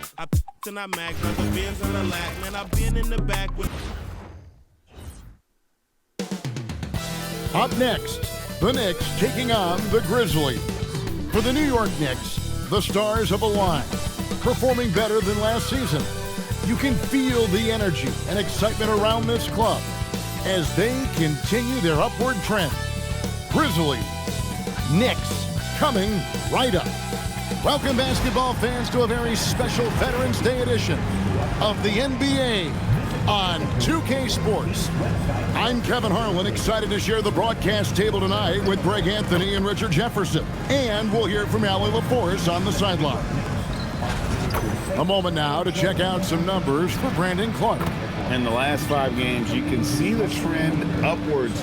racks. I and I max, like the Benz and the lack. Man, I've been in the back with. Up next, the Knicks taking on the Grizzlies. For the New York Knicks, the stars have aligned, performing better than last season. You can feel the energy and excitement around this club as they continue their upward trend. Grizzlies, Knicks coming right up. Welcome, basketball fans, to a very special Veterans Day edition of the NBA on 2K Sports. I'm Kevin Harlan, excited to share the broadcast table tonight with Greg Anthony and Richard Jefferson. And we'll hear from Allie LaForce on the sideline. A moment now to check out some numbers for Brandon Clark. In the last 5 games, you can see the trend upwards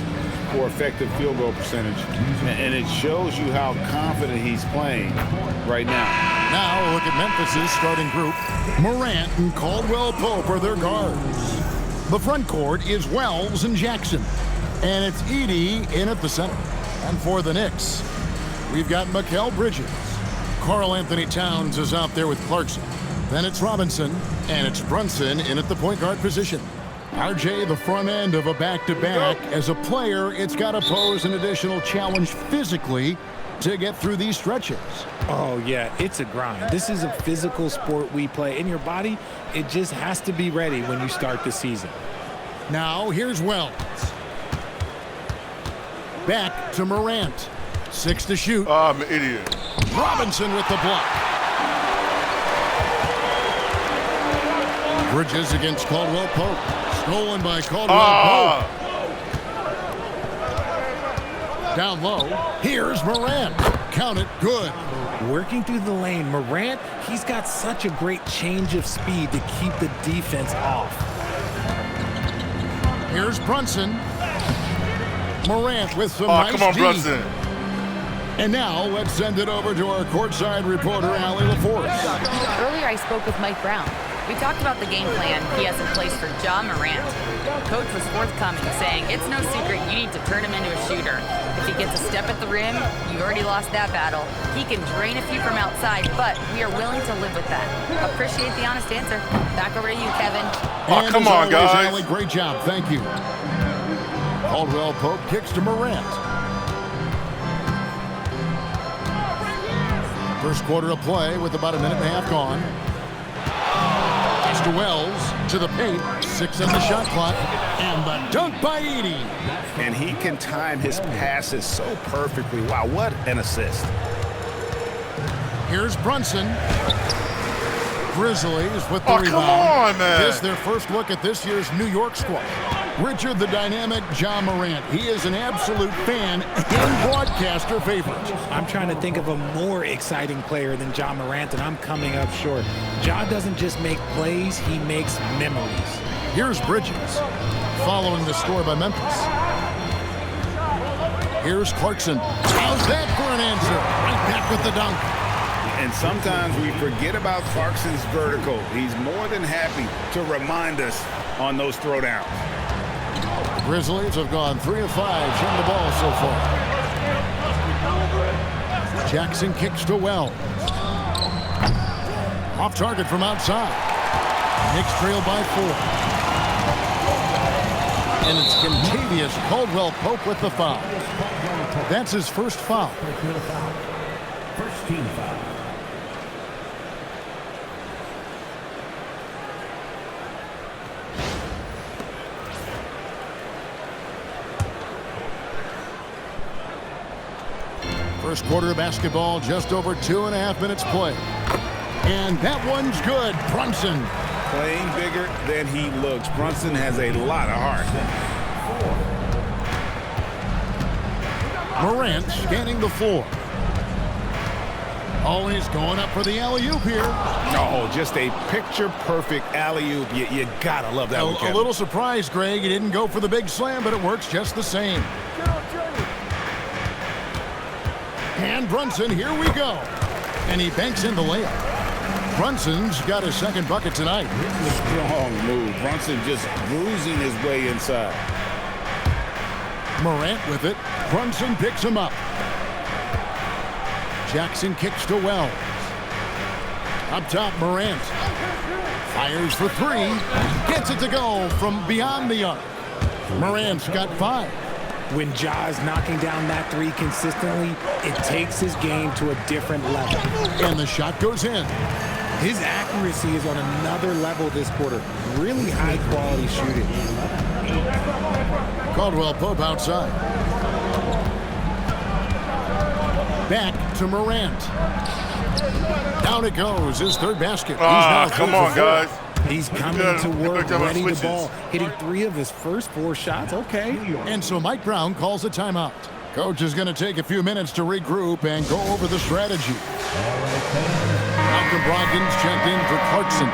for effective field goal percentage. And it shows you how confident he's playing right now. Now look at Memphis' starting group. Morant and Caldwell Pope are their guards. The front court is Wells and Jackson. And it's Edey in at the center. And for the Knicks, we've got Mikal Bridges. Karl Anthony Towns is out there with Clarkson. Then it's Robinson, and it's Brunson in at the point guard position. RJ, the front end of a back-to-back. As a player, it's got to pose an additional challenge physically to get through these stretches. Oh, yeah, it's a grind. This is a physical sport we play. In your body, it just has to be ready when you start the season. Now, here's Wells. Back to Morant. 6 to shoot. I'm an idiot. Robinson with the block. Bridges against Caldwell Pope. Stolen by Caldwell Pope. Down low. Here's Morant. Count it. Good. Working through the lane, Morant, he's got such a great change of speed to keep the defense off. Here's Brunson. Morant with some Oh, nice come on, D. Brunson. And now let's send it over to our courtside reporter, Allie LaForce. Earlier I spoke with Mike Brown. We talked about the game plan he has in place for Ja Morant. Coach was forthcoming, saying it's no secret you need to turn him into a shooter. If he gets a step at the rim, you've already lost that battle. He can drain a few from outside, but we are willing to live with that. Appreciate the honest answer. Back over to you, Kevin. Oh, And come as on, always, guys. Allie, great job. Thank you. Caldwell Pope kicks to Morant. First quarter of play with about a minute and a half gone. Pass to Wells, to the paint, 6 on the shot clock, and the dunk by Edey. And he can time his passes so perfectly. Wow, what an assist. Here's Brunson. Grizzlies with the Oh, rebound. come on, man. This is their first look at this year's New York squad. Richard, the dynamic Ja Morant. He is an absolute fan and broadcaster favorite. I'm trying to think of a more exciting player than Ja Morant, and I'm coming up short. Ja doesn't just make plays, he makes memories. Here's Bridges, following the score by Memphis. Here's Clarkson. How's that for an answer? Right back with the dunk. And sometimes we forget about Clarkson's vertical. He's more than happy to remind us on those throwdowns. Grizzlies have gone 3 of 5 shooting the ball so far. Jackson kicks to Wells. Off target from outside. Knicks trail by 4. And it's Kentavious Caldwell Pope with the foul. That's his first foul. First team foul. First quarter of basketball, just over 2.5 minutes play. And that one's good. Brunson. Playing bigger than he looks. Brunson has a lot of heart. Morant scanning the floor. Always going up for the alley-oop here. Oh, just a picture-perfect alley-oop. You gotta love that one, A Kevin. little surprised, Greg. He didn't go for the big slam, but it works just the same. And Brunson, here we go. And he banks in the layup. Brunson's got his second bucket tonight. Strong move. Brunson just bruising his way inside. Morant with it. Brunson picks him up. Jackson kicks to Wells. Up top, Morant. Fires for three. Gets it to go from beyond the arc. Morant's got 5. When Ja's knocking down that three consistently, it takes his game to a different level. And the shot goes in. His accuracy is on another level this quarter. Really high-quality shooting. Caldwell Pope outside. Back to Morant. Down it goes. His third basket. Come on, guys. He's coming to work, ready to ball, hitting 3 of his first 4 shots. Okay. And so Mike Brown calls a timeout. Coach is going to take a few minutes to regroup and go over the strategy. Malcolm Brogdon's checked in for Clarkson.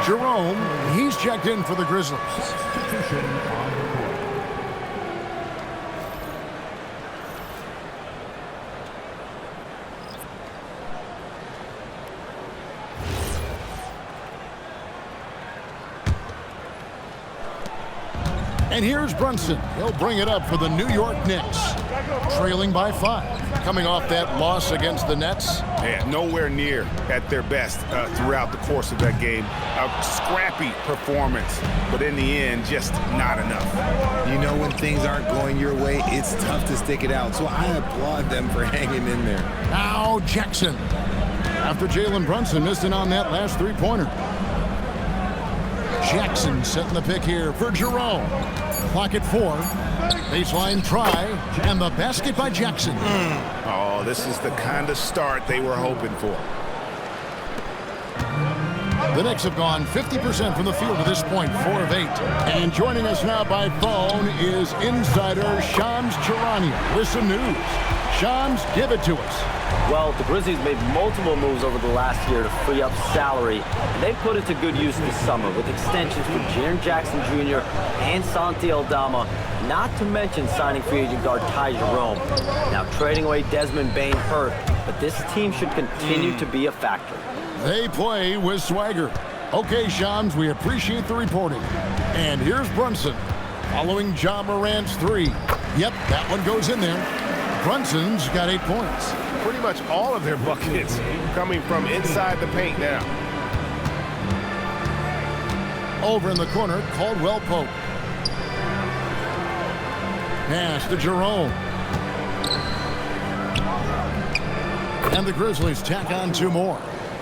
Jerome, he's checked in for the Grizzlies. And here's Brunson. He'll bring it up for the New York Knicks. Trailing by 5. Coming off that loss against the Nets. Yeah, nowhere near at their best throughout the course of that game. A scrappy performance, but in the end, just not enough. You know, when things aren't going your way, it's tough to stick it out. So I applaud them for hanging in there. Now Jackson. After Jalen Brunson missing on that last three-pointer. Jackson setting the pick here for Jerome. Clock at 4. Baseline try, and the basket by Jackson. Oh, this is the kind of start they were hoping for. The Knicks have gone 50% from the field to this point, 4 of 8. And joining us now by phone is insider Shams Charania with some news. Shams, give it to us. Well, the Grizzlies made multiple moves over the last year to free up salary, and they put it to good use this summer with extensions for Jaren Jackson Jr. and Santi Aldama, not to mention signing free agent guard Ty Jerome. Now, trading away Desmond Bane hurt, but this team should continue to be a factor. They play with swagger. Okay, Shams, we appreciate the reporting. And here's Brunson following Ja Morant's 3. Yep, that one goes in there. Brunson's got 8 points. Pretty much all of their buckets coming from inside the paint now. Over in the corner, Caldwell Pope. Pass to Jerome. And the Grizzlies tack on 2 more.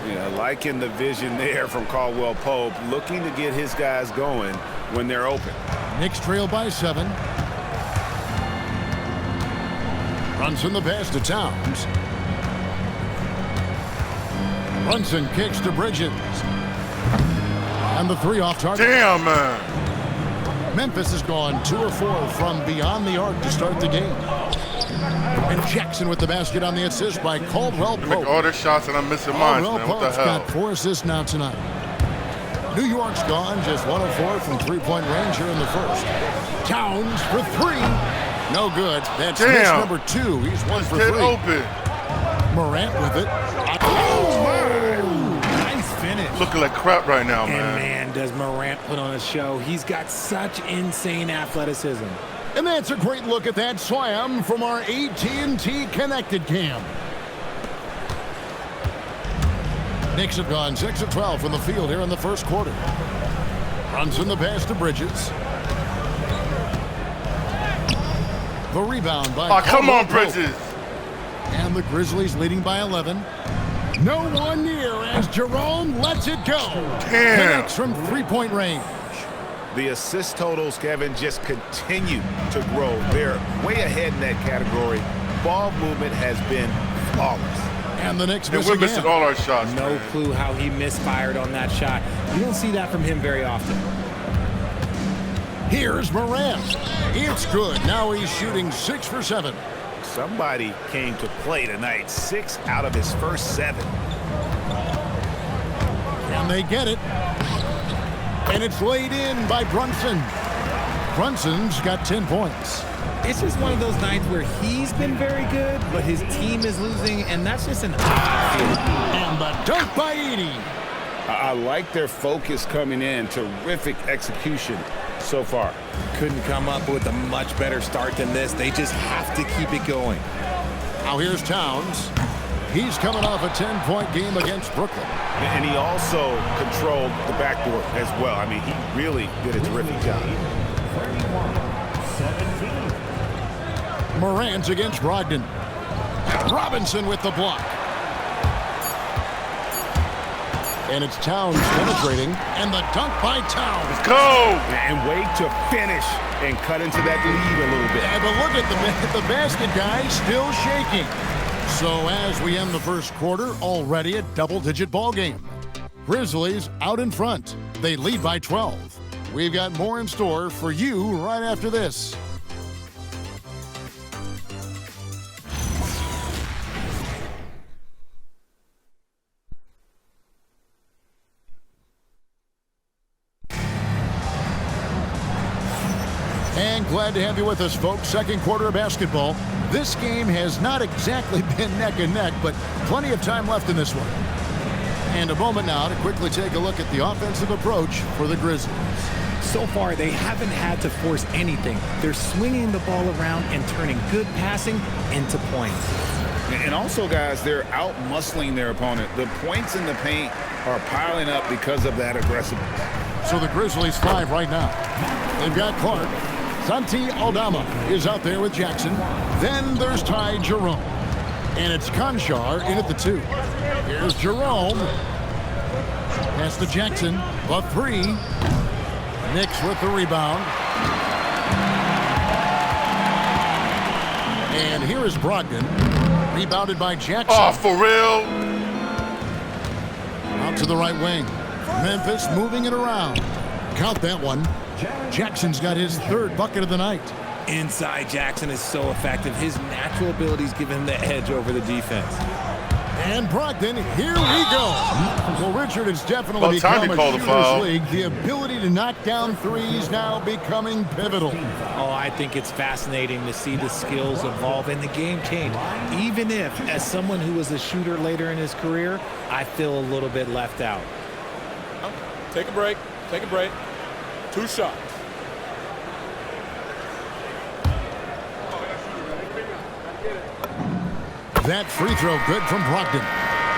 Yeah, liking the vision there from Caldwell Pope, looking to get his guys going when they're open. Knicks trail by 7. Brunson the pass to Towns. Brunson kicks to Bridges. And the 3 off target. Damn, man. Memphis has gone 2 of 4 from beyond the arc to start the game. And Jackson with the basket on the assist by Caldwell Pope. Make all their shots and I'm missing mine, man. What the Pope's hell? got 4 assists now tonight. New York's gone just 1 of 4 from 3-point range here in the first. Towns for 3. No good. That's miss number 2. He's 1 for 3. Open. Morant with it. Nice finish. Looking like crap right now, And man. man, does Morant put on a show. He's got such insane athleticism. And that's a great look at that slam from our AT&T Connected Cam. Knicks have gone 6 of 12 from the field here in the first quarter. Brunson the pass to Bridges. The rebound by Come on, Pope. Bridges. And the Grizzlies leading by 11. No one near as Jerome lets it go. Damn. Connects from 3-point range. The assist totals, Kevin, just continue to grow. They're way ahead in that category. Ball movement has been flawless. And the Knicks And miss we're again. missing all our shots, No man. clue how he misfired on that shot. You don't see that from him very often. Here's Morant. It's good. Now he's shooting 6 for 7. Somebody came to play tonight. 6 out of his first 7. And they get it. And it's laid in by Brunson. Brunson's got 10 points. It's just one of those nights where he's been very good, but his team is losing, and that's just an odd feeling. And the dunk by Edey. I like their focus coming in. Terrific execution so far. Couldn't come up with a much better start than this. They just have to keep it going. Now here's Towns. He's coming off a 10-point game against Brooklyn. And he also controlled the backboard as well. I mean, he really did a terrific job. 31-17. Morant against Brogdon. Robinson with the block. And it's Towns penetrating, and the dunk by Towns. Let's go! And wait to finish and cut into that lead a little bit. Yeah, but look at the basket guy still shaking. So as we end the first quarter, already a double-digit ball game. Grizzlies out in front. They lead by 12. We've got more in store for you right after this. And glad to have you with us, folks. Second quarter of basketball. This game has not exactly been neck and neck, but plenty of time left in this one. And a moment now to quickly take a look at the offensive approach for the Grizzlies. So far, they haven't had to force anything. They're swinging the ball around and turning good passing into points. And also, guys, they're out-muscling their opponent. The points in the paint are piling up because of that aggressiveness. So the Grizzlies 5 right now. They've got Clark. Santi Aldama is out there with Jackson. Then there's Ty Jerome. And it's Conchar in at the 2. Here's Jerome. Pass to Jackson. The 3. Knicks with the rebound. And here is Brogdon. Rebounded by Jackson. Oh, for real? Out to the right wing. Memphis moving it around. Count that one. Jackson's got his 3rd bucket of the night. Inside, Jackson is so effective. His natural abilities give him the edge over the defense. And Brogdon, here we go. Well, Richard, it's definitely About time become he called a a shooter's foul. league. The ability to knock down threes now becoming pivotal. Oh, I think it's fascinating to see the skills evolve and the game change. Even if, as someone who was a shooter later in his career, I feel a little bit left out. Take a break. Take a break. 2 shots. That free throw good from Brogdon.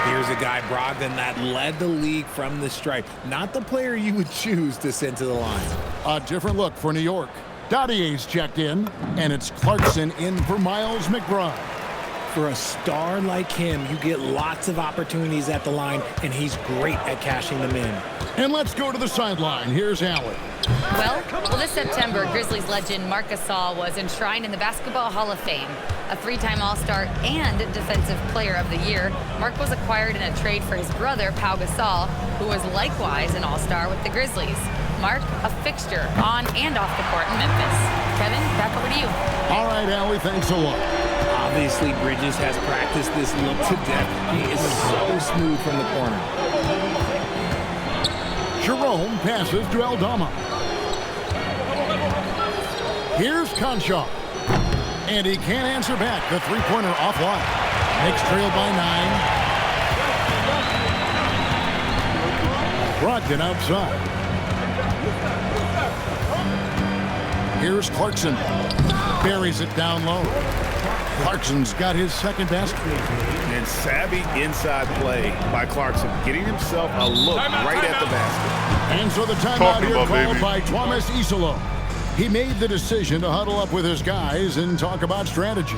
Here's a guy, Brogdon, that led the league from the stripe. Not the player you would choose to send to the line. A different look for New York. Dottier's checked in, and it's Clarkson in for Miles McBride. For a star like him, you get lots of opportunities at the line, and he's great at cashing them in. And let's go to the sideline. Here's Allen. Well, this September, Grizzlies legend Marc Gasol was enshrined in the Basketball Hall of Fame. A 3-time All-Star and Defensive Player of the Year, Marc was acquired in a trade for his brother, Pau Gasol, who was likewise an All-Star with the Grizzlies. Marc, a fixture on and off the court in Memphis. Kevin, back over to you. All right, Allie, thanks a lot. Obviously, Bridges has practiced this look to death. He is so smooth from the corner. Jerome passes to Aldama. Here's Conchar. And he can't answer back. The three-pointer offline. Knicks trailed by 9. Brogdon outside. Here's Clarkson. Buries it down low. Clarkson's got his 2nd basket. And savvy inside play by Clarkson, getting himself a look right at the basket. And so the timeout Talking here about, called baby. by Thomas Isolo. He made the decision to huddle up with his guys and talk about strategy.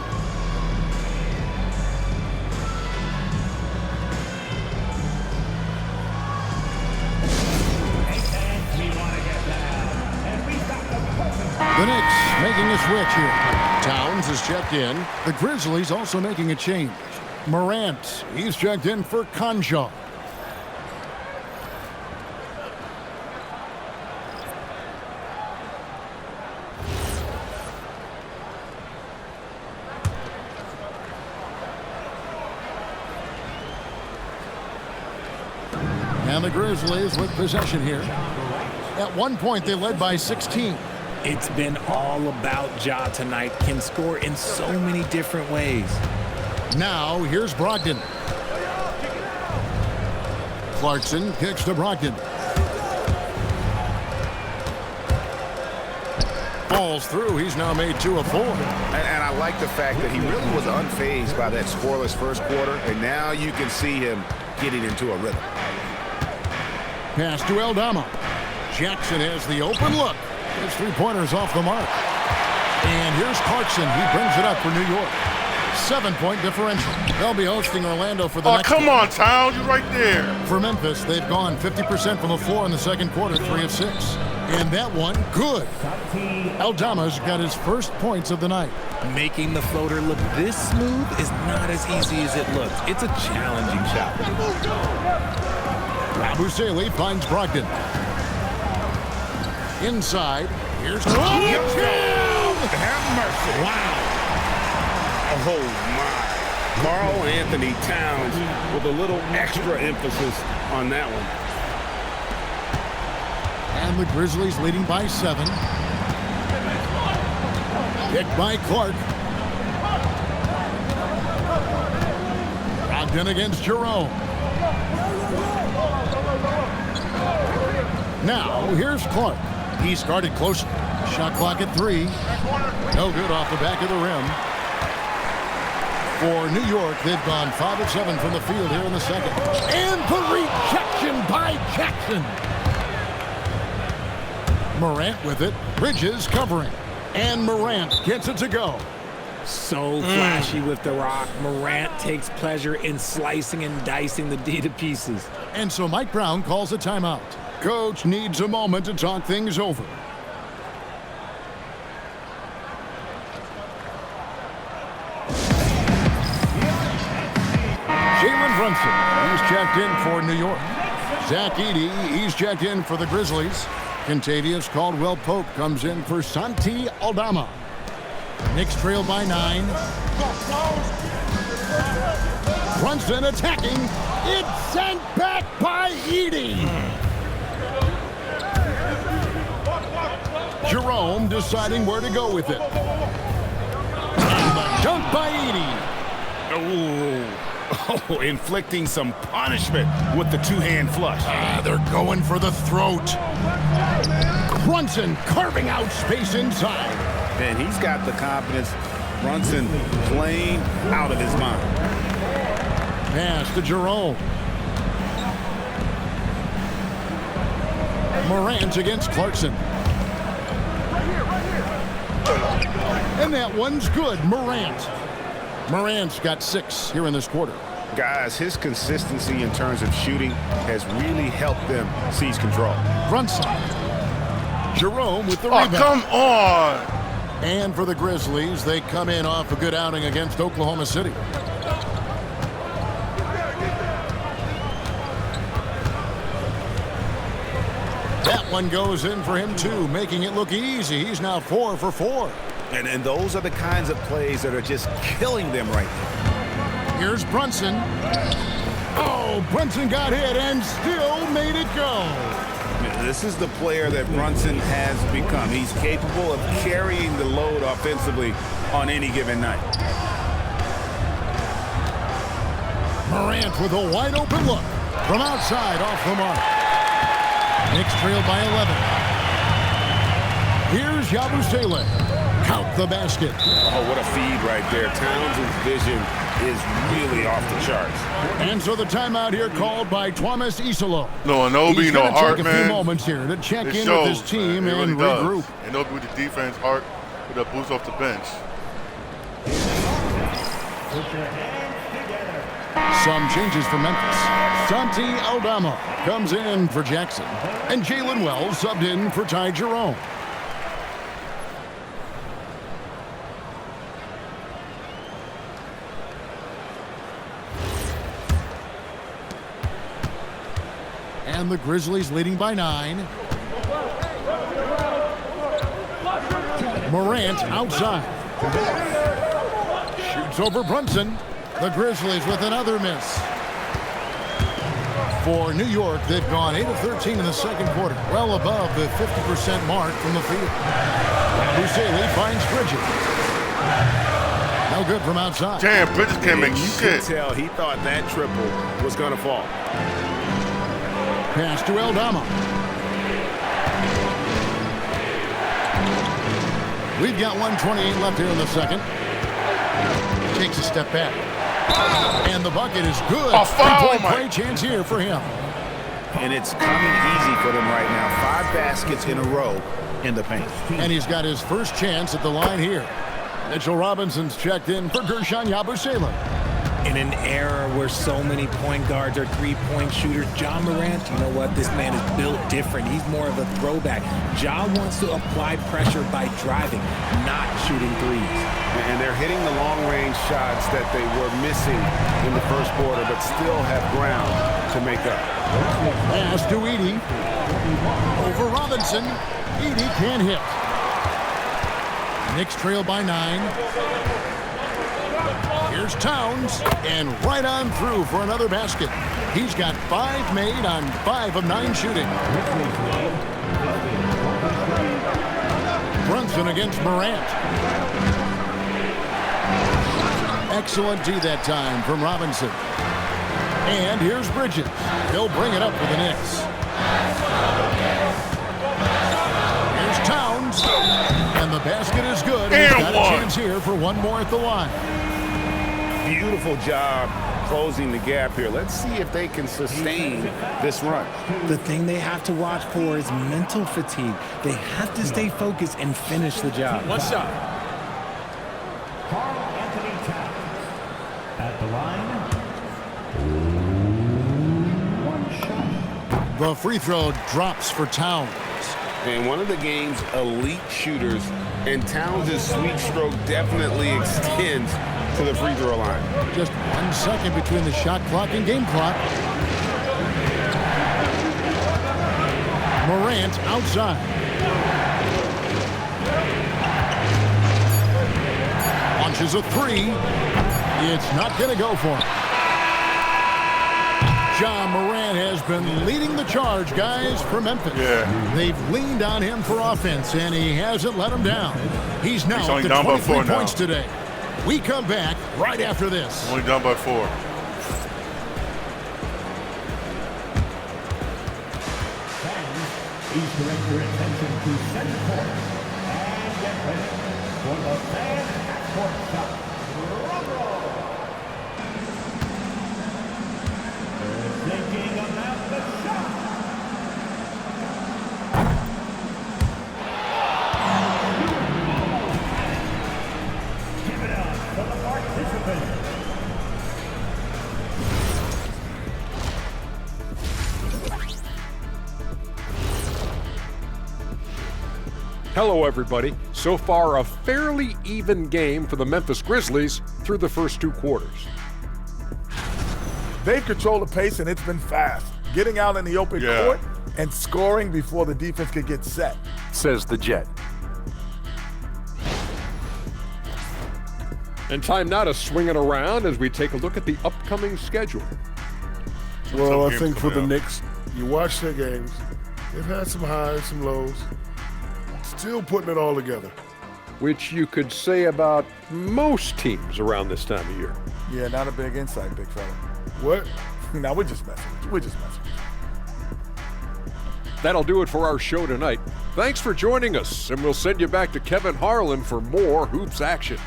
The Knicks making a switch here. Towns is checked in. The Grizzlies also making a change. Morant, he's checked in for Conchar. And the Grizzlies with possession here. At one point, they led by 16. It's been all about Ja tonight. Can score in so many different ways. Now, here's Brogdon. Clarkson kicks to Brogdon. falls through. He's now made 2 of 4. And I like the fact that he really was unfazed by that scoreless first quarter, and now you can see him getting into a rhythm. Pass to Aldama. Jackson has the open look. His 3-pointers off the mark. And here's Clarkson. He brings it up for New York. 7-point differential. They'll be hosting Orlando for the next come on, Town. You're right there. For Memphis, they've gone 50% from the floor in the second quarter, 3 of 6. And that one, good. Aldama's got his first points of the night. Making the floater look this smooth is not as easy as it looks. It's a challenging shot. Abusele finds Brogdon. Inside, here's Have mercy. Wow. Oh, my. Karl Anthony Towns with a little extra emphasis on that one. And the Grizzlies leading by 7. Kicked by Clark. Brogdon against Jerome. Now, here's Clark. He started closer. Shot clock at 3. No good off the back of the rim. For New York, they've gone 5 of 7 from the field here in the second. And the rejection by Jackson. Morant with it. Bridges covering. And Morant gets it to go. So flashy with the rock. Morant takes pleasure in slicing and dicing the D to pieces. And so Mike Brown calls a timeout. Coach needs a moment to talk things over. Jalen Brunson, he's checked in for New York. Zach Edey, he's checked in for the Grizzlies. Kentavious Caldwell-Pope comes in for Santi Aldama. Knicks trail by 9. Brunson attacking. It's sent back by Edey. Jerome deciding where to go with it. And the dunk by Edey. Oh, inflicting some punishment with the 2-hand flush. They're going for the throat. Brunson carving out space inside. Man, he's got the confidence. Brunson playing out of his mind. Pass to Jerome. Morant against Clarkson. And that one's good. Morant's got 6 here in this quarter. Guys, his consistency in terms of shooting has really helped them seize control. Brunson. Jerome with the rebound. Come on. And for the Grizzlies, they come in off a good outing against Oklahoma City. That one goes in for him, too, making it look easy. He's now 4 for 4. And those are the kinds of plays that are just killing them right now. Here's Brunson. Oh, Brunson got hit and still made it go. This is the player that Brunson has become. He's capable of carrying the load offensively on any given night. Morant with a wide open look from outside off the mark. Knicks trail by 11. Here's Yabusele. Count the basket. Oh, what a feed right there. Towns' vision is really off the charts. And so the timeout here called by Thomas Isolo. No Anobi, no Hart, take a few moments here to check in with his team and regroup. Anobi with the defense, Hart with a boost off the bench. Some changes for Memphis. Santi Aldama comes in for Jackson. And Jalen Wells subbed in for Ty Jerome. And the Grizzlies leading by 9. Morant outside. Shoots over Brunson. The Grizzlies with another miss. For New York, they've gone 8 of 13 in the second quarter, well above the 50% mark from the field. Busele finds Bridges. No good from outside. Damn, Bridges can't make shit. You could tell he thought that triple was going to fall. Pass to Aldama. We've got 1:28 left here in the second. Takes a step back. And the bucket is good. A foul, Great chance here for him. And it's coming easy for them right now. 5 baskets in a row in the paint. And he's got his first chance at the line here. Mitchell Robinson's checked in for Gershon Yabusele. In an era where so many point guards are three-point shooters, Ja Morant, you know what? This man is built different. He's more of a throwback. Ja wants to apply pressure by driving, not shooting threes. And they're hitting the long-range shots that they were missing in the first quarter, but still have ground to make up. Pass to Edey. Over Robinson. Edey can't hit. Knicks trail by 9. Here's Towns, and right on through for another basket. He's got 5 made on 5 of 9 shooting. Brunson against Morant. Excellent D that time from Robinson. And here's Bridges. He'll bring it up for the Knicks. Here's Towns. And the basket is good. He's got a chance here for one more at the line. Beautiful job closing the gap here. Let's see if they can sustain this run. The thing they have to watch for is mental fatigue. They have to stay focused and finish the job. One shot. At the line. The free throw drops for Towns. And one of the game's elite shooters, and Towns' sweet stroke definitely extends to the free throw line. Just 1 second between the shot clock and game clock. Morant outside. Launches a 3. It's not going to go for him. Ja Morant has been leading the charge, guys, for Memphis. Yeah. They've leaned on him for offense, and he hasn't let them down. He's now only up to down by 23 4 now. points today. We come back right after this. Only down by 4. Please direct your attention to center court and get ready for the fan half-court shot. They're thinking about the shot. Give it up for the participants. Hello, everybody. So far, a fairly even game for the Memphis Grizzlies through the first 2 quarters. They've controlled the pace, and it's been fast. Getting out in the open court and scoring before the defense could get set. Says the Jet. And time now to swing it around as we take a look at the upcoming schedule. Well, I think for the Knicks, you watch their games. They've had some highs, some lows. Still putting it all together. Which you could say about most teams around this time of year. Yeah, not a big insight, big fella. What? No, we're just messing with you. We're just messing with you. That'll do it for our show tonight. Thanks for joining us, and we'll send you back to Kevin Harlan for more Hoops action.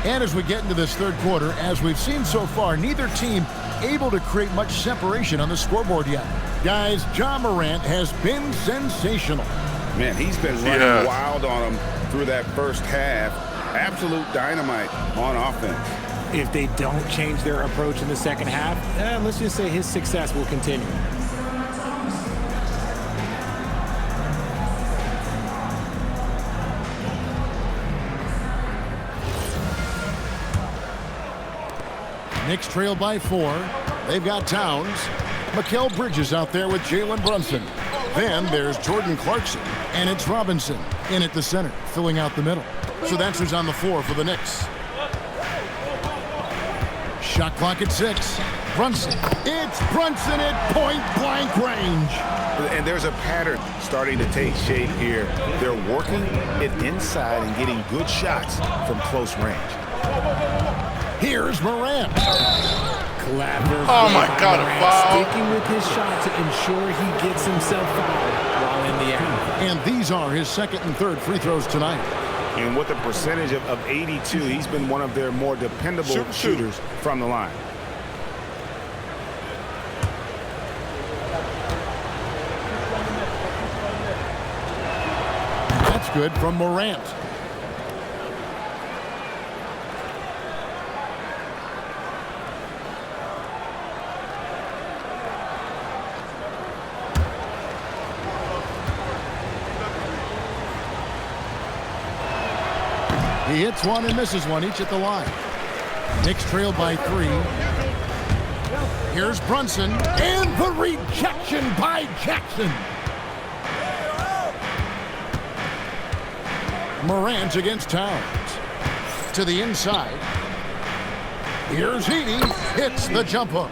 And as we get into this third quarter, as we've seen so far, neither team able to create much separation on the scoreboard yet. Guys, Ja Morant has been sensational. Man, he's been running wild on them through that first half. Absolute dynamite on offense. If they don't change their approach in the second half, let's just say his success will continue. Knicks trail by 4. They've got Towns. Mikal Bridges out there with Jalen Brunson. Then there's Jordan Clarkson, and it's Robinson in at the center, filling out the middle. So that's who's on the floor for the Knicks. Shot clock at 6. Brunson. It's Brunson at point-blank range. And there's a pattern starting to take shape here. They're working it inside and getting good shots from close range. Here's Morant. Clever. Oh my God, a foul. Sticking with his shot to ensure he gets himself fouled while in the air. And these are his second and third free throws tonight. And with a percentage of 82, he's been one of their more dependable shooters from the line. That's good from Morant. He hits one and misses one, each at the line. Knicks trailed by 3. Here's Brunson, and the rejection by Jackson. Morant against Towns. To the inside. Here's Edey, hits the jump hook.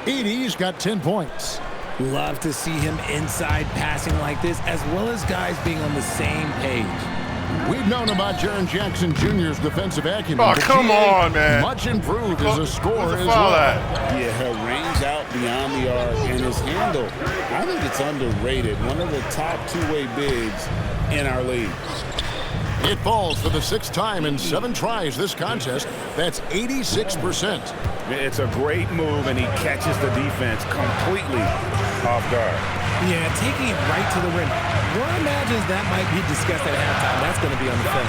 Edey's got 10 points. Love to see him inside passing like this, as well as guys being on the same page. We've known about Jaren Jackson Jr.'s defensive acumen. Oh, come on, man. Much improved as a scorer as Foul well. at? Yeah, her range out beyond the arc and his handle, I think it's underrated. One of the top two-way bigs in our league. It falls for the 6th time in 7 tries this contest. That's 86%. It's a great move, and he catches the defense completely off guard. Yeah, taking it right to the rim. One imagines that might be discussed at halftime. That's going to be on the film.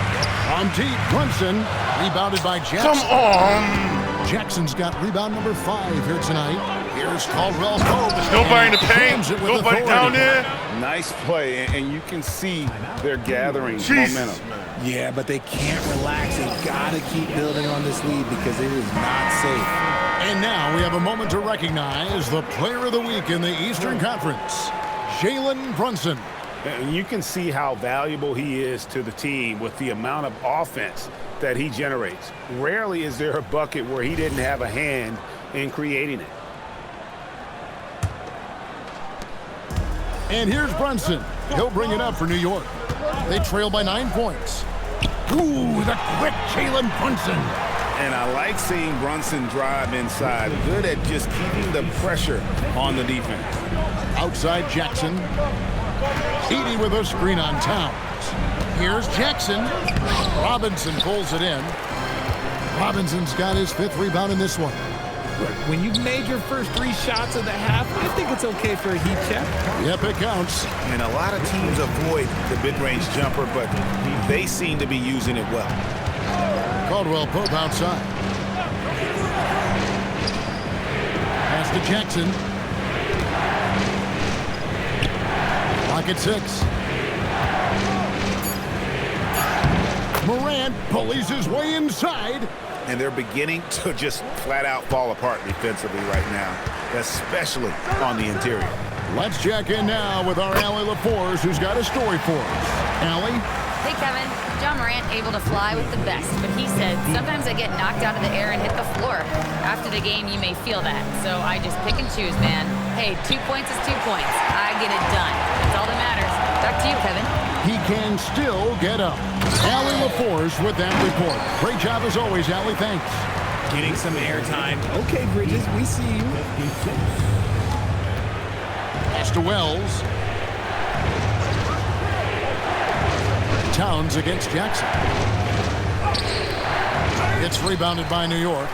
On deep, Brunson, rebounded by Jackson. Come on! Jackson's got rebound number 5 here tonight. Here's Caldwell Pope. Nobody in the paint. Nobody down there. Nice play, and you can see they're gathering Jesus, momentum. man. Yeah, but they can't relax. They got to keep building on this lead because it is not safe. And now we have a moment to recognize the Player of the Week in the Eastern Conference, Jalen Brunson. And you can see how valuable he is to the team with the amount of offense that he generates. Rarely is there a bucket where he didn't have a hand in creating it. And here's Brunson. He'll bring it up for New York. They trail by 9 points. Ooh, the quick Jalen Brunson. And I like seeing Brunson drive inside. Good at just keeping the pressure on the defense. Outside Jackson. Edey with a screen on Towns. Here's Jackson. Robinson pulls it in. Robinson's got his 5th rebound in this one. When you've made your first 3 shots of the half, I think it's okay for a heat check. Yep, it counts. And a lot of teams avoid the mid-range jumper, but they seem to be using it well. Caldwell Pope outside. Pass to Jackson. Lock at 6. Morant bullies his way inside. And they're beginning to just flat out fall apart defensively right now, especially on the interior. Let's check in now with our Allie LaForce, who's got a story for us. Allie? Hey, Kevin. John Morant able to fly with the best, but he said, sometimes I get knocked out of the air and hit the floor. After the game, you may feel that, so I just pick and choose, man. Hey, 2 points is 2 points. I get it done. That's all that matters. Back to you, Kevin. He can still get up. Allie LaForce with that report. Great job as always, Allie. Thanks. Getting some airtime. Okay, Bridges, we see you. Pass to Wells. Towns against Jackson. It's rebounded by New York.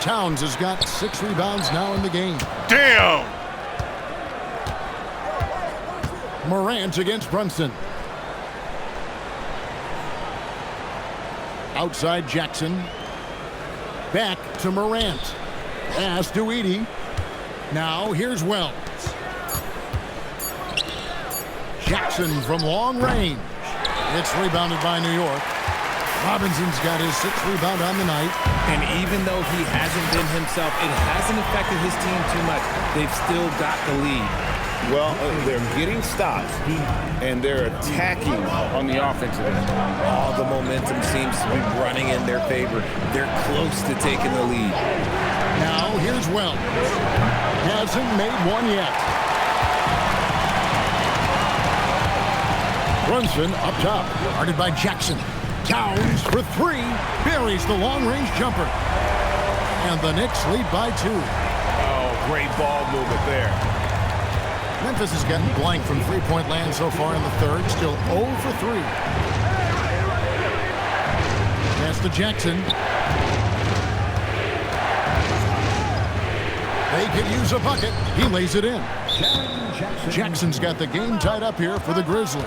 Towns has got 6 rebounds now in the game. Damn! Morant against Brunson. Outside Jackson. Back to Morant. Pass to Edey. Now here's Wells. Jackson from long range. It's rebounded by New York. Robinson's got his 6th rebound on the night. And even though he hasn't been himself, it hasn't affected his team too much. They've still got the lead. Well, they're getting stops, and they're attacking on the offensive end. All the momentum seems to be running in their favor. They're close to taking the lead. Now here's Wells. Hasn't made one yet. Brunson up top, guarded by Jackson. Towns for three, buries the long-range jumper. And the Knicks lead by 2. Oh, great ball movement there. Memphis has gotten blank from three-point land so far in the third, still 0 for 3. Pass to Jackson. They could use a bucket. He lays it in. Jackson's got the game tied up here for the Grizzlies.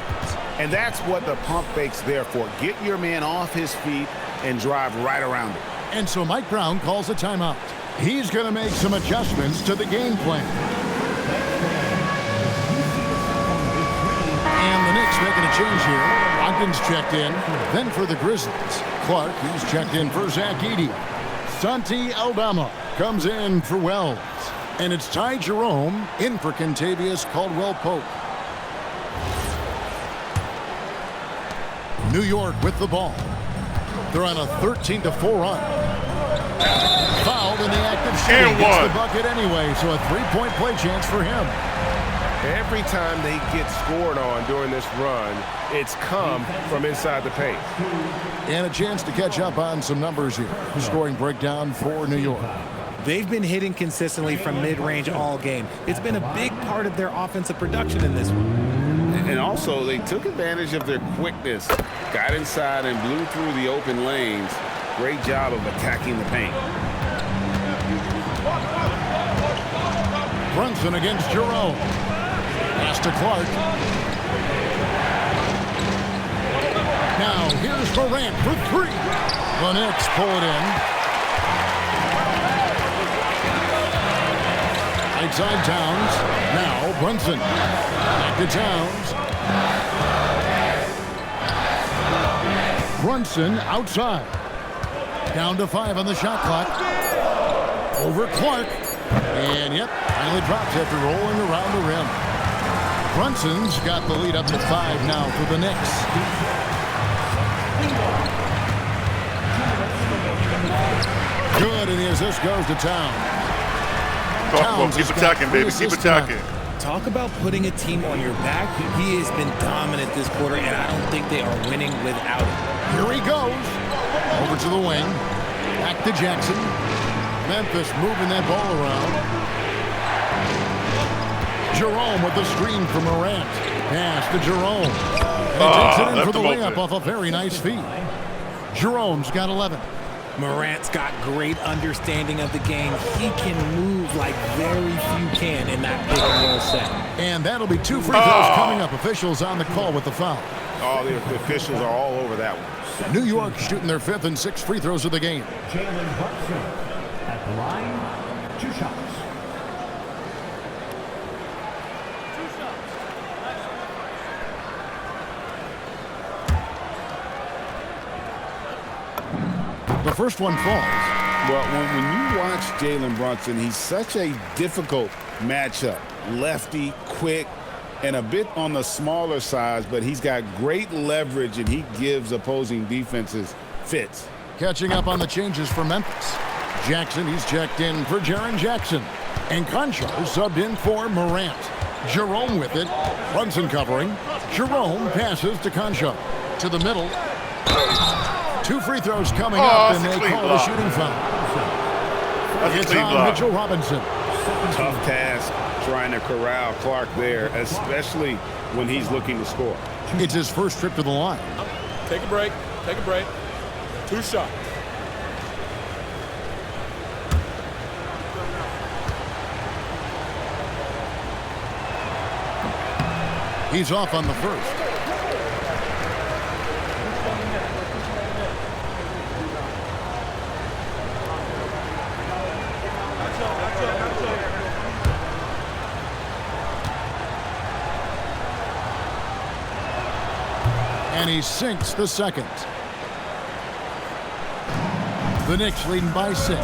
And that's what the pump fake's there for. Get your man off his feet and drive right around it. And so Mike Brown calls a timeout. He's going to make some adjustments to the game plan. And the Knicks making a change here. Ogden's checked in. Then for the Grizzlies, Clark, he's checked in for Zach Edey. Santi Aldama comes in for Wells. And it's Ty Jerome in for Kentavious Caldwell-Pope. New York with the ball. They're on a 13-4 run. Fouled in the act of shooting. Gets the bucket anyway, so a three-point play chance for him. Every time they get scored on during this run, it's come from inside the paint. And a chance to catch up on some numbers here. Scoring breakdown for New York. They've been hitting consistently from mid-range all game. It's been a big part of their offensive production in this one. And also, they took advantage of their quickness, got inside and blew through the open lanes. Great job of attacking the paint. Brunson against Jerome. Pass to Clark. Now here's Morant for 3. The Knicks pull it in. Outside Towns. Now Brunson. Back to Towns. Brunson outside. Down to 5 on the shot clock. Over Clark. And yep, finally drops after rolling around the rim. Brunson's got the lead up to 5 now for the Knicks. Good, and the assist goes to Towns. Keep attacking, baby. Keep attacking. Talk about putting a team on your back. He has been dominant this quarter, and I don't think they are winning without it. Here he goes. Over to the wing. Back to Jackson. Memphis moving that ball around. Jerome with the screen for Morant. Pass to Jerome. And he takes it in for the layup off a very nice feed. Jerome's got 11. Morant's got great understanding of the game. He can move like very few can in that pick and roll set. And that'll be 2 free throws coming up. Officials on the call with the foul. Oh, the officials are all over that one. New York shooting their 5th and 6th free throws of the game. Jalen Brunson at the line, 2 shots. The first one falls. Well, when you watch Jalen Brunson, he's such a difficult matchup. Lefty, quick, and a bit on the smaller size, but he's got great leverage, and he gives opposing defenses fits. Catching up on the changes for Memphis. Jackson, he's checked in for Jaren Jackson. And Concho subbed in for Morant. Jerome with it. Brunson covering. Jerome passes to Concho. To the middle. 2 free throws coming up, and they call the shooting foul. It's on Mitchell Robinson. Tough task trying to corral Clark there, especially when he's looking to score. It's his first trip to the line. Take a break. Take a break. 2 shots. He's off on the first. And he sinks the second. The Knicks leading by 6.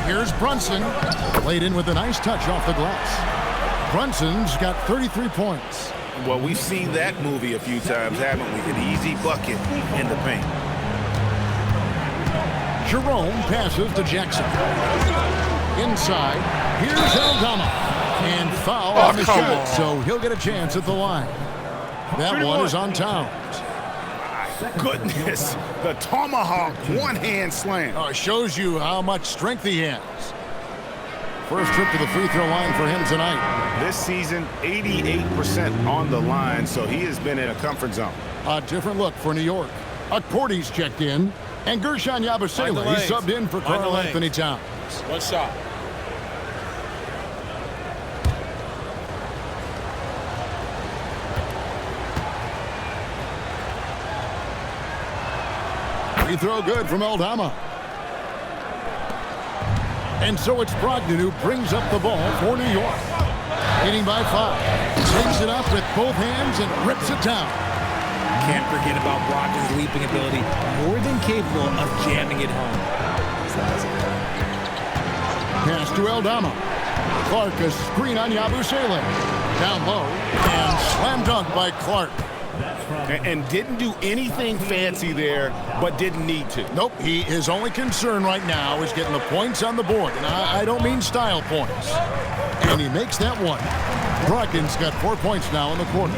Here's Brunson. Played in with a nice touch off the glass. Brunson's got 33 points. Well, we've seen that movie a few times, haven't we? An easy bucket in the paint. Jerome passes to Jackson. Inside, here's Aldama. And foul on the shot, so he'll get a chance at the line. That one is on Towns. Goodness, the tomahawk one-hand slam. Shows you how much strength he has. First trip to the free throw line for him tonight. This season, 88% on the line, so he has been in a comfort zone. A different look for New York. Akporti's checked in, and Gershon Yabusele subbed in for Karl Anthony Towns. One shot. Free throw good from Aldama. And so it's Brogdon who brings up the ball for New York. Leading by 5. Takes it up with both hands and rips it down. Can't forget about Brogdon's leaping ability. More than capable of jamming it home. Pass to Aldama. Clark a screen on Yabusele. Down low and slam dunk by Clark. And didn't do anything fancy there, but didn't need to. Nope, his only concern right now is getting the points on the board. And I don't mean style points. And he makes that one. Brogdon's got 4 points now in the quarter.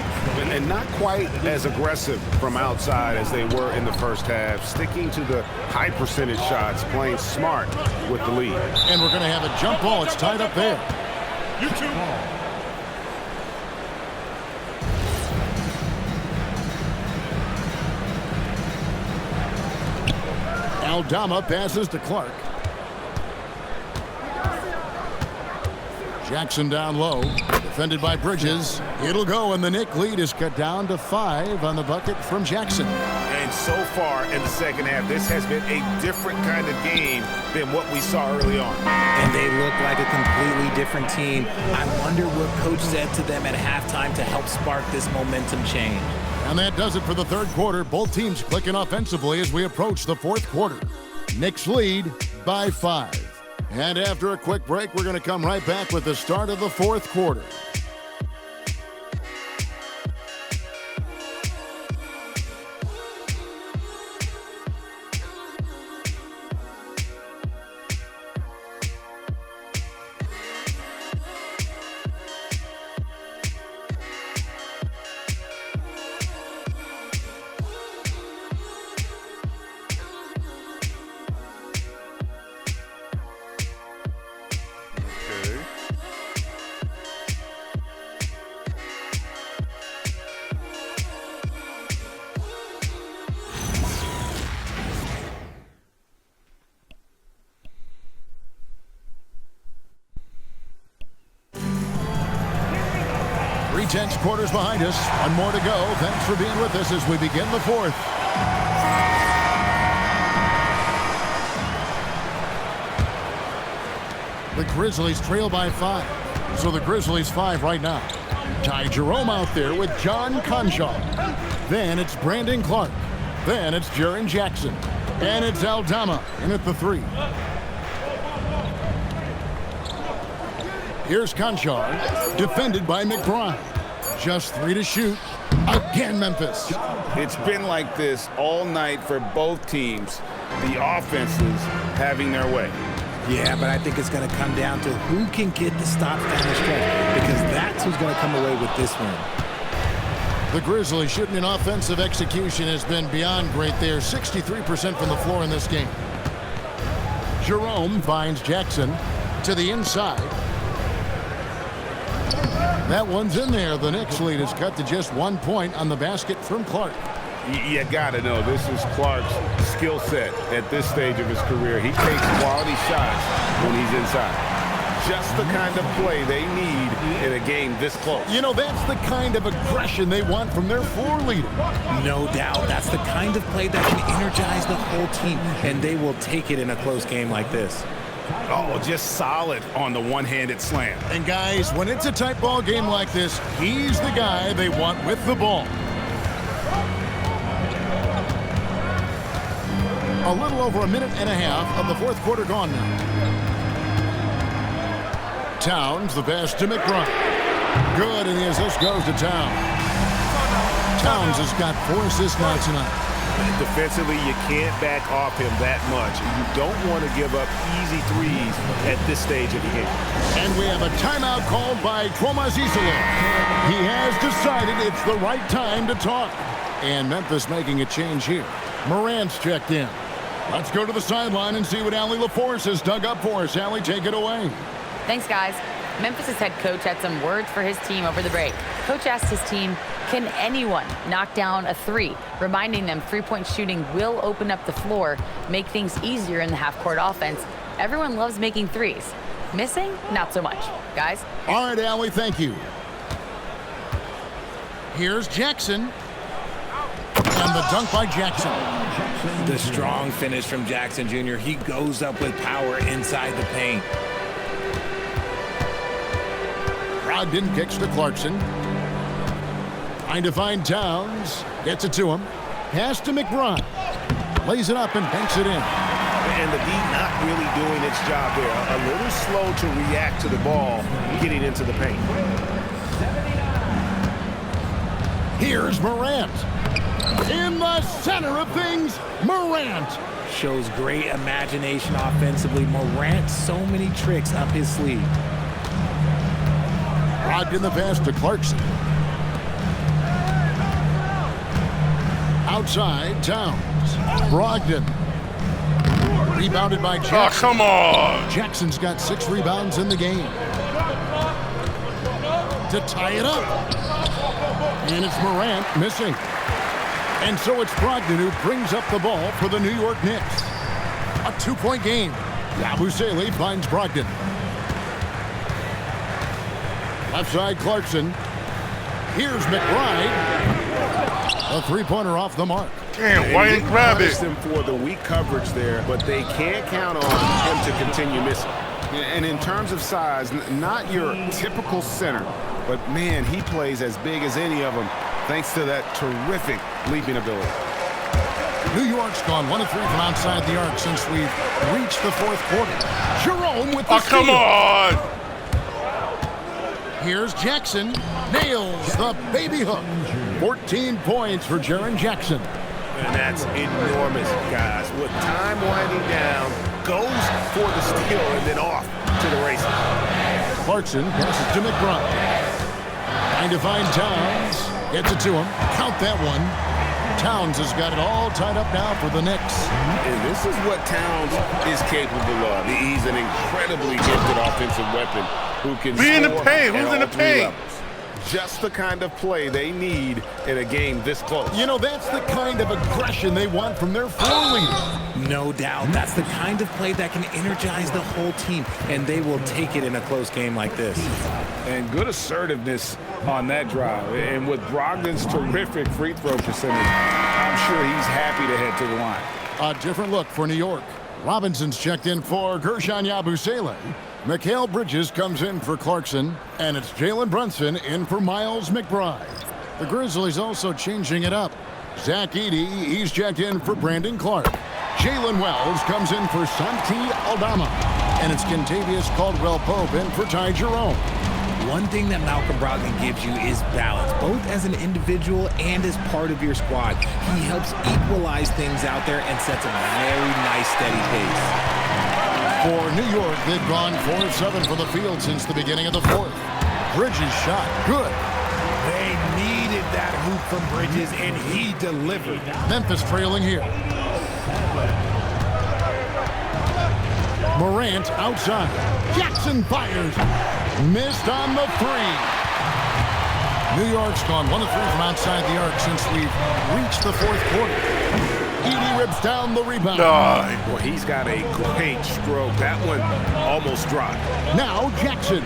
And not quite as aggressive from outside as they were in the first half. Sticking to the high percentage shots, playing smart with the lead. And we're going to have a jump ball. It's tied up there. You two. Aldama passes to Clark. Jackson down low, defended by Bridges. It'll go, and the Knicks lead is cut down to 5 on the bucket from Jackson. And so far in the second half, this has been a different kind of game than what we saw early on. And they look like a completely different team. I wonder what coach said to them at halftime to help spark this momentum change. And that does it for the third quarter. Both teams clicking offensively as we approach the fourth quarter. Knicks lead by 5. And after a quick break, we're going to come right back with the start of the fourth quarter. Tense quarters behind us. One more to go. Thanks for being with us as we begin the fourth. The Grizzlies trail by 5. So the Grizzlies 5 right now. Ty Jerome out there with John Conchal. Then it's Brandon Clark. Then it's Jaren Jackson. And it's Aldama in at the 3. Here's Conchar, defended by McBride. Just 3 to shoot. Again, Memphis. It's been like this all night for both teams. The offenses having their way. Yeah, but I think it's going to come down to who can get the stops down the stretch, because that's who's going to come away with this one. The Grizzlies shooting in offensive execution has been beyond great there. 63% from the floor in this game. Jerome finds Jackson to the inside. That one's in there. The Knicks lead is cut to just 1 point on the basket from Clark. You got to know, this is Clark's skill set at this stage of his career. He takes quality shots when he's inside. Just the kind of play they need in a game this close. You know, that's the kind of aggression they want from their floor leader. No doubt. That's the kind of play that can energize the whole team, and they will take it in a close game like this. Oh, just solid on the one-handed slam. And guys, when it's a tight ball game like this, he's the guy they want with the ball. A little over a minute and a half of the fourth quarter gone now. Towns, the pass to McBride. Good, and the assist goes to Towns. Towns has got 4 assists now tonight. Defensively, you can't back off him that much. You don't want to give up easy threes at this stage of the game. And we have a timeout called by Tomas Isola. He has decided it's the right time to talk. And Memphis making a change here. Morant's checked in. Let's go to the sideline and see what Allie LaForce has dug up for us. Allie, take it away. Thanks, guys. Memphis' head coach had some words for his team over the break. Coach asked his team, can anyone knock down a 3? Reminding them three-point shooting will open up the floor, make things easier in the half-court offense. Everyone loves making threes. Missing? Not so much. Guys? All right, Allie, thank you. Here's Jackson. And the dunk by Jackson. The strong finish from Jackson Jr. He goes up with power inside the paint. Brogdon kicks to Clarkson. Trying to find Towns. Gets it to him. Pass to McBride. Lays it up and banks it in. And the D not really doing its job there. A little slow to react to the ball getting into the paint. Here's Morant. In the center of things, Morant. Shows great imagination offensively. Morant, so many tricks up his sleeve. Brogdon the pass to Clarkson. Outside, Towns. Brogdon. Rebounded by Jackson. Oh, come on. Jackson's got 6 rebounds in the game. To tie it up. And it's Morant missing. And so it's Brogdon who brings up the ball for the New York Knicks. A 2-point game. Yabusele finds Brogdon. Left side, Clarkson. Here's McBride. A 3-pointer off the mark. Damn, why didn't grab it? Them for the weak coverage there, but they can't count on him to continue missing. And in terms of size, not your typical center, but man, he plays as big as any of them thanks to that terrific leaping ability. New York's gone 1 of 3 from outside the arc since we've reached the 4th quarter. Jerome with the steal. Come on! Here's Jackson. Nails the baby hook. 14 points for Jaren Jackson. And that's enormous, guys. With time winding down, goes for the steal and then off to the races. Clarkson passes to McBride. Trying to find Towns. Gets it to him. Count that one. Towns has got it all tied up now for the Knicks. And this is what Towns is capable of. He's an incredibly gifted offensive weapon who can be in the score paint. at Who's in the all 3 paint? levels. Just the kind of play they need in a game this close. You know, that's the kind of aggression they want from their floor leader. No doubt. That's the kind of play that can energize the whole team, and they will take it in a close game like this. And good assertiveness on that drive. And with Brogdon's terrific free throw percentage, I'm sure he's happy to head to the line. A different look for New York. Robinson's checked in for Gershon Yabusele. Mikal Bridges comes in for Clarkson, and it's Jalen Brunson in for Miles McBride. The Grizzlies also changing it up. Zach Edey, he's checked in for Brandon Clark. Jalen Wells comes in for Santi Aldama, and it's Kentavious Caldwell-Pope in for Ty Jerome. One thing that Malcolm Brogdon gives you is balance, both as an individual and as part of your squad. He helps equalize things out there and sets a very nice, steady pace. For New York, they've gone 4 of 7 for the field since the beginning of the 4th. Bridges shot good. They needed that hoop from Bridges, and he delivered. Memphis trailing here. Morant outside. Jackson fires. Missed on the 3. New York's gone 1 of 3 from outside the arc since we've reached the 4th quarter. Edey rips down the rebound. Well, he's got a great stroke. That one almost dropped. Now Jackson.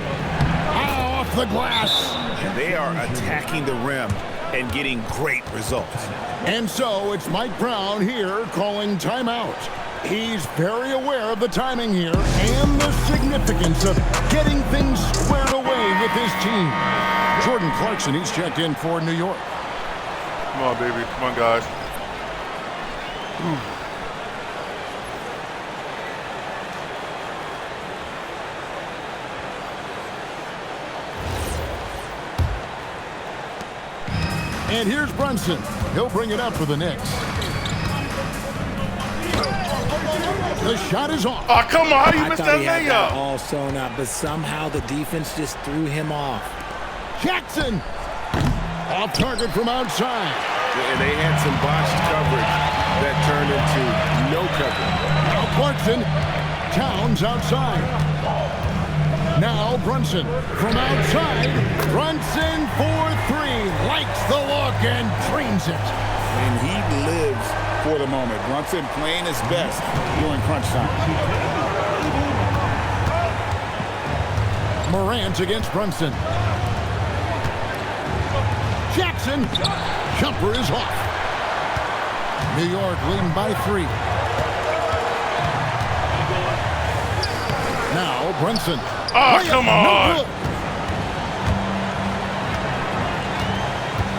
Off the glass. And they are attacking the rim and getting great results. And so it's Mike Brown here calling timeout. He's very aware of the timing here and the significance of getting things squared away with his team. Jordan Clarkson, he's checked in for New York. Come on, baby. Come on, guys. And here's Brunson. He'll bring it up for the Knicks. The shot is off. Oh, come on. How you I missed thought that he had that layup? all sewn up, but somehow the defense just threw him off. Jackson. Off target from outside. And they had some botched coverage that turned into no coverage. Now Clarkson. Towns outside. Now Brunson from outside. Brunson for three. Likes the look and drains it. And he lives for the moment. Brunson playing his best during crunch time. Morant against Brunson. Jackson. Jumper is off. New York leading by 3. Now Brunson. Oh, come on. No good.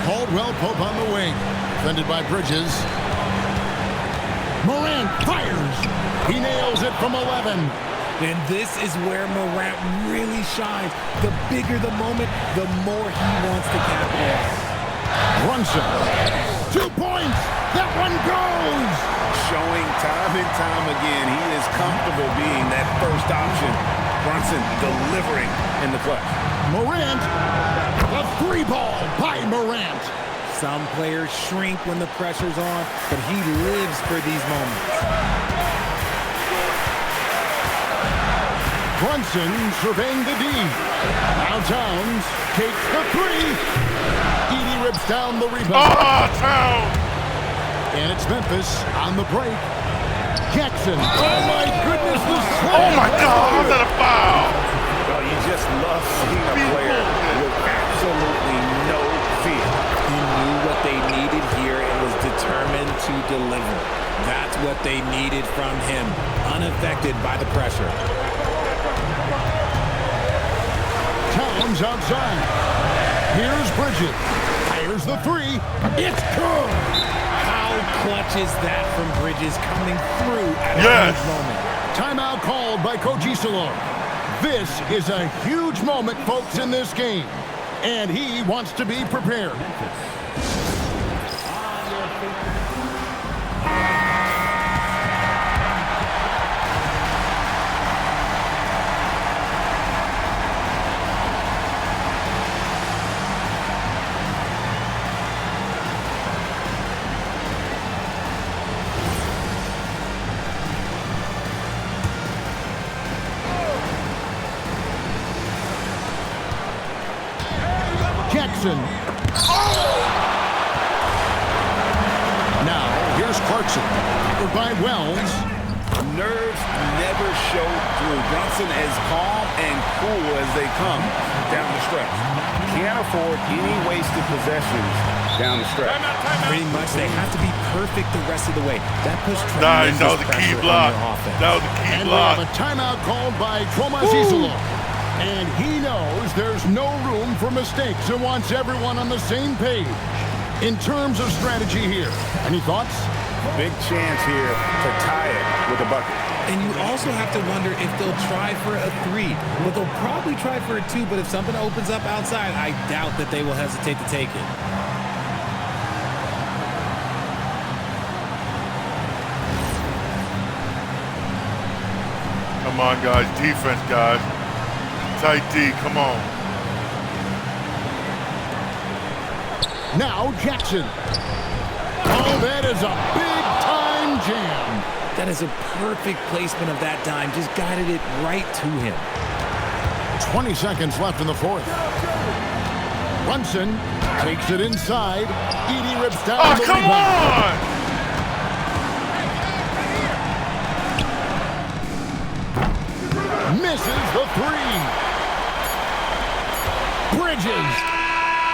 Caldwell Pope on the wing. Defended by Bridges. Morant fires. He nails it from 11. And this is where Morant really shines. The bigger the moment, the more he wants to capitalize. Brunson. 2 points. That one goes. Showing time and time again he is comfortable being that first option. Brunson delivering in the clutch. Morant. A 3-ball by Morant. Some players shrink when the pressure's on, but he lives for these moments. Brunson surveying the D. Now Towns takes the 3. Edey rips down the rebound. Oh, Towns! And it's Memphis on the break. Jackson. Oh my goodness, the slam. Oh my God, how's that a foul? Well, you just love seeing a player with absolutely no fear. He knew what they needed here and was determined to deliver. That's what they needed from him, unaffected by the pressure. Towns outside. Here's Bridges. Fires the 3. It's good. How clutch is that from Bridges coming through at a huge moment? Timeout called by Coach Isillo. This is a huge moment, folks, in this game. And he wants to be prepared. Jackson. Now, here's Clarkson. By Wells. Nerves never show through. Brunson as calm and cool as they come down the stretch. Can't afford any wasted possessions down the stretch. Pretty much, they have to be perfect the rest of the way. That puts Nice, tremendous that was a key pressure block. on your offense. That was a key And block. we have a timeout called by Tomas Isillo. And he knows there's no room for mistakes and wants everyone on the same page in terms of strategy here. Any thoughts? Big chance here to tie it with a bucket. And you also have to wonder if they'll try for a 3. Well, they'll probably try for a 2, but if something opens up outside, I doubt that they will hesitate to take it. Come on, guys. Defense, guys. Tight D, come on. Now Jackson. Oh, that is a big-time jam. That is a perfect placement of that dime. Just guided it right to him. 20 seconds left in the 4th. Brunson takes it inside. Edey rips down the come rebound. on! Misses the 3. Bridges.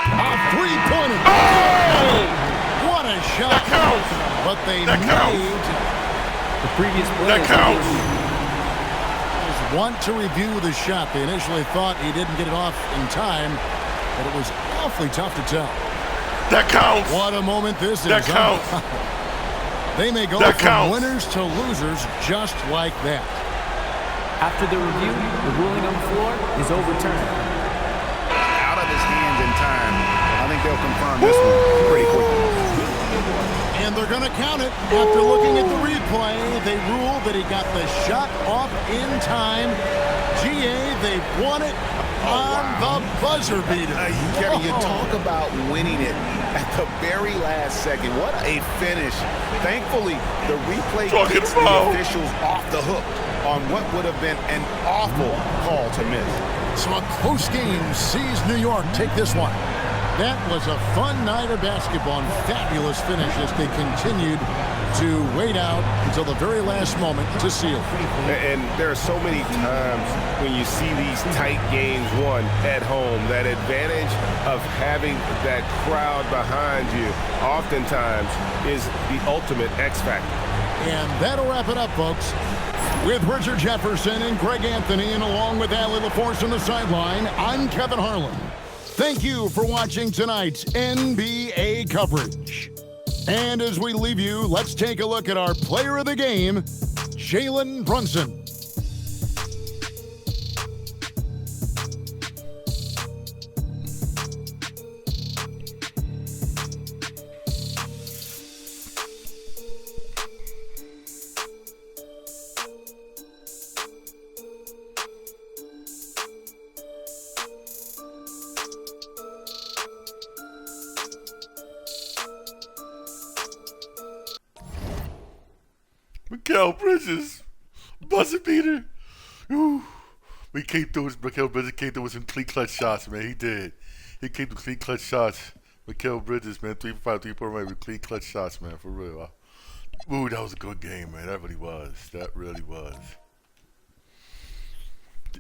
A 3-pointer. Oh! What a shot. That counts. But they That counts. made The previous play. That counts. want to review the shot. They initially thought he didn't get it off in time, but it was awfully tough to tell. That counts. What a moment this is. That counts. They may go from winners to losers just like that. After the review, the ruling on the floor is overturned. Out of his hands in time. I think they'll confirm this one. going to count it. After looking at the replay, they ruled that he got the shot off in time. GA, they won it on the buzzer beater. Kevin, you talk about winning it at the very last second. What a finish. Thankfully, the replay gets the officials off the hook on what would have been an awful call to miss. So a close game sees New York take this one. That was a fun night of basketball and fabulous finish as they continued to wait out until the very last moment to seal. And there are so many times when you see these tight games won at home, that advantage of having that crowd behind you oftentimes is the ultimate X factor. And that'll wrap it up, folks. With Richard Jefferson and Greg Anthony, and along with Allie LaForce on the sideline, I'm Kevin Harlan. Thank you for watching tonight's NBA coverage. And as we leave you, let's take a look at our player of the game, Jalen Brunson. Mikal Bridges, buzzer beater. Ooh. Mikal Bridges came through with some clean clutch shots, man. He did. He came through clean clutch shots. Mikal Bridges, man, 3 for 5, 3 for 4, with clean clutch shots, man, for real. Ooh, that was a good game, man. That really was. That really was.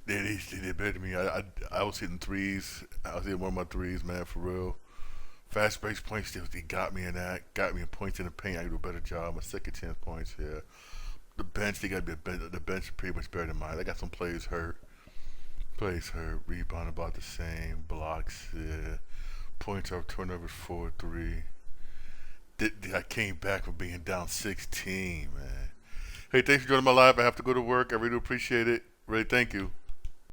They did better than me. I was hitting threes. I was hitting one of my threes, man, for real. Fast breaks points, they got me in that. Got me in points in the paint. I could do a better job. My second chance points here. The bench, they got to be better. The bench is pretty much better than mine. I got some players hurt. Rebound about the same. Blocks, yeah. Points off turnovers 4-3. I came back from being down 16, man. Hey, thanks for joining my live. I have to go to work. I really appreciate it. Really, thank you.